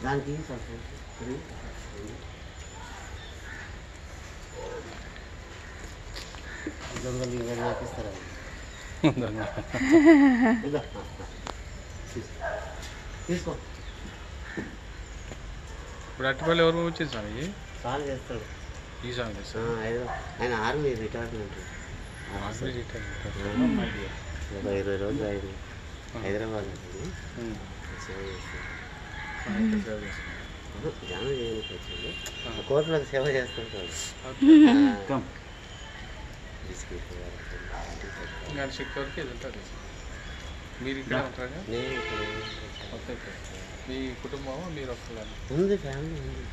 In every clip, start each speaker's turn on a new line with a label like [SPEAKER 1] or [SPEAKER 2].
[SPEAKER 1] దానికి దొంగలు ఇంకా నాకిస్తారా తీసుకో.
[SPEAKER 2] ఇప్పుడు అట్టుపల్లి ఎవరు వచ్చేది స్వామి?
[SPEAKER 1] సాల్వ్ చేస్తాడు
[SPEAKER 2] ఈ స్వామి చేస్తాడు.
[SPEAKER 1] ఆయన ఆర్మీ రిటైర్మెంట్. ఒక 20 రోజులు అయింది హైదరాబాద్ సేవ చేస్తాడు. ధ్యానం చేయడానికి వచ్చింది. కోర్టులకు సేవ చేస్తుంటాడు.
[SPEAKER 2] మీరు ఇక్కడ ఉంటారా? మీ కుటుంబం మీరు ఒక్కలా
[SPEAKER 1] ఉంది, ఫ్యామిలీ ఉంది.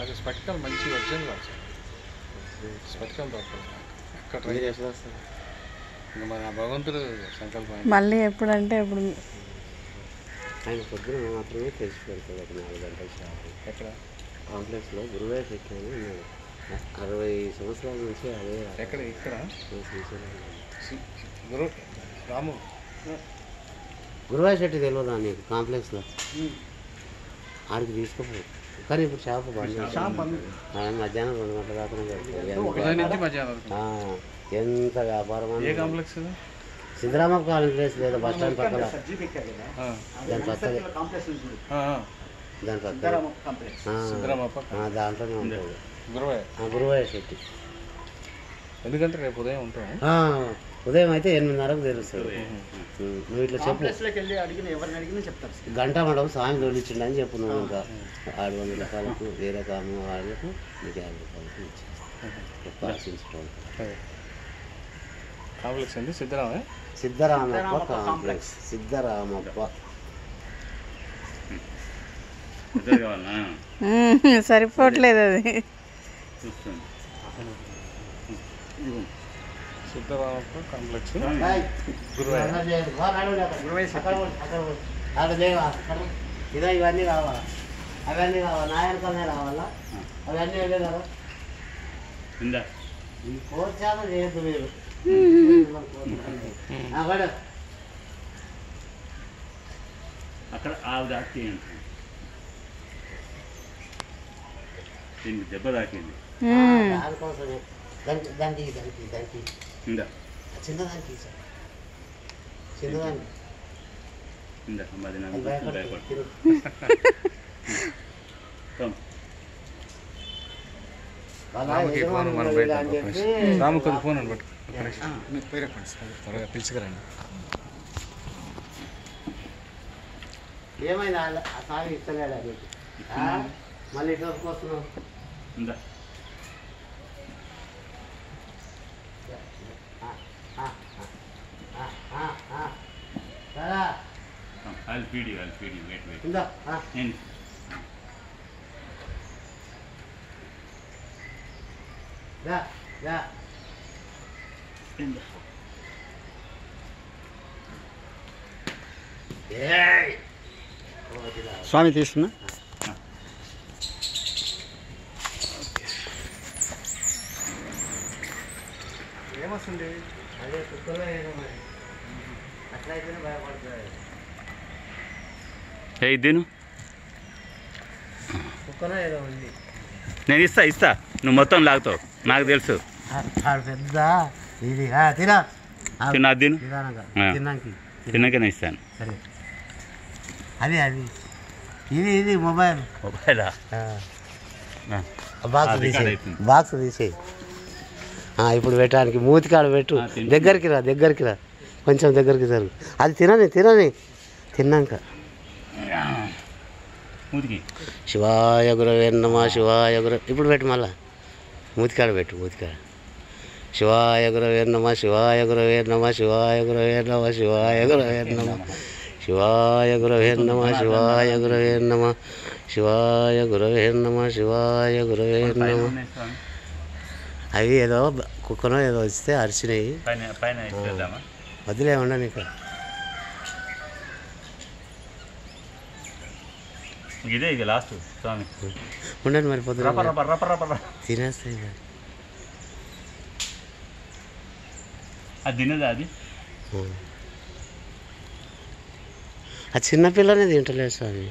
[SPEAKER 2] అది స్పటికలు మంచి ఒరిజినల్ సార్. స్పటికలు దొరకదు ఎక్కడ ట్రై
[SPEAKER 1] ఎట్లా వస్తారు?
[SPEAKER 2] ఇంకా మన భగవంతుడు సంకల్పం.
[SPEAKER 3] మళ్ళీ ఎప్పుడంటే ఇప్పుడు
[SPEAKER 1] ఆయన పొద్దున మాత్రమే తెలిసి పెడతాడు. ఒక 4 గంటల షాపు
[SPEAKER 2] ఎక్కడ
[SPEAKER 1] కాంప్లెక్స్లో గురువాయ శెట్టి అని ఉన్నాడు. 60 సంవత్సరాల నుంచి అదే.
[SPEAKER 2] ఎక్కడ ఇక్కడ
[SPEAKER 1] శ్రీశైలం
[SPEAKER 2] రాము
[SPEAKER 1] గురువాయ శెట్టి తెలియదా నీకు? కాంప్లెక్స్లో ఆడికి తీసుకుపోయి. కానీ ఇప్పుడు షాపు బంద్. మధ్యాహ్నం 2 గంటల దాకా ఎంత వ్యాపారం.
[SPEAKER 2] ఏ కాంప్లెక్స్?
[SPEAKER 1] సిద్ధరామ కాలనీ ప్లేస్ లేదా బస్ స్టాండ్ పక్కన దాని పక్కనే దాంట్లోనే ఉంటాడు గురువాయ శెట్టి.
[SPEAKER 2] ఎందుకంటే రేపు ఉదయం ఉంటాం.
[SPEAKER 1] ఉదయం అయితే 8:30కు తెలుస్తాడు. నువ్వు ఇట్లా చెప్పు, గంట మండపం స్వామి తోలిచ్చిండు అని చెప్పు. నువ్వు ఇంకా 600 రూపాయలకు వేరే కాము వాళ్ళకు నీకు 50 రూపాయలకు ఇచ్చేస్తాను.
[SPEAKER 2] కాంప్లెక్స్ అండి
[SPEAKER 1] సిద్ధరామప్ప కాంప్లెక్స్. సిద్ధరామప్ప
[SPEAKER 3] సరిపోవట్లేదు అది.
[SPEAKER 2] సిద్ధరామప్ప కాంప్లెక్స్
[SPEAKER 1] ఇదో ఇవన్నీ కావాలా? అవన్నీ కావాలా? నాయనకనే రావాలా? అవన్నీ వెళ్ళే కదా. ఈ కోర్చాలు చేయొద్దు మీరు.
[SPEAKER 4] అక్కడ ఆవిడ దెబ్బ తాకింది.
[SPEAKER 1] దానికోసమే దానికి చిన్నదానికి చిన్నదానికి
[SPEAKER 2] రాము కొద్ది ఫోన్ అని పట్టు త్వరగా పిలుచుకురండి.
[SPEAKER 1] ఏమైంది? ఆ సాగు ఇస్తలేడా మళ్ళీ ఇటు వస్తున్నావు?
[SPEAKER 4] స్వామి తీస్తున్నా.
[SPEAKER 2] ఏమొస్తుంది?
[SPEAKER 1] అదే కుక్కలో ఏదో మరి అట్లయితేనే భయపడుతుంది.
[SPEAKER 4] ఇదేను
[SPEAKER 1] కుక్కలో ఏదో ఉంది.
[SPEAKER 4] నేను ఇస్తా నువ్వు మొత్తం లాగుతావు, నాకు తెలుసు.
[SPEAKER 1] పెద్ద ఇది తినా
[SPEAKER 4] తిన్నా తిను తిన్నాకనే ఇస్తాను.
[SPEAKER 1] సరే అది ఇది మొబైలా బాక్స్ తీసేయి. ఇప్పుడు పెట్టడానికి మూతికాడ పెట్టు. దగ్గరికి రా కొంచెం దగ్గరికి జరుగు. అది తినని తిన్నాక శివాయ గురవే నమః శివాయ గురవ. ఇప్పుడు పెట్టు మళ్ళా మూతికాడ పెట్టు. శివాయ గురవే నమః శివాయ గురవే నమః శివాయ గురవే నమః శివాయ గురవే నమః శివాయ గురవే నమః శివాయ గురవే నమః శివాయ గురవే నమః శివాయ గురవే నమః. అవి ఏదో కుక్కనో ఏదో వస్తే అరిచినాయి. వదిలేమండి నీకు.
[SPEAKER 4] ఇదే ఇక లాస్ట్ స్వామి.
[SPEAKER 1] ఉండండి మరి పొద్దున తినేస్తాయి.
[SPEAKER 4] అది తినదా అది
[SPEAKER 1] ఆ చిన్నపిల్లనే తింటలేదు స్వామి.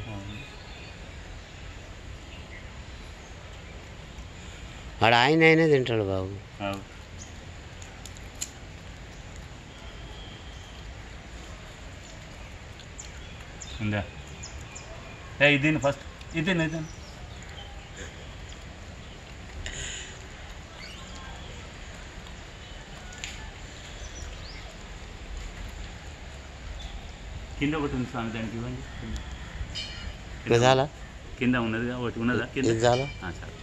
[SPEAKER 1] వాడు ఆయనే తింటాడు బాబు.
[SPEAKER 4] ఉందా ఇది ఫస్ట్ ఇది ఇది కింద ఒకటి ఉంది స్వామి, దానికి ఇవ్వండి.
[SPEAKER 1] చాలా
[SPEAKER 4] కింద ఉన్నది ఒకటి ఉన్నదా కింద?
[SPEAKER 1] చాలా
[SPEAKER 4] చాలు.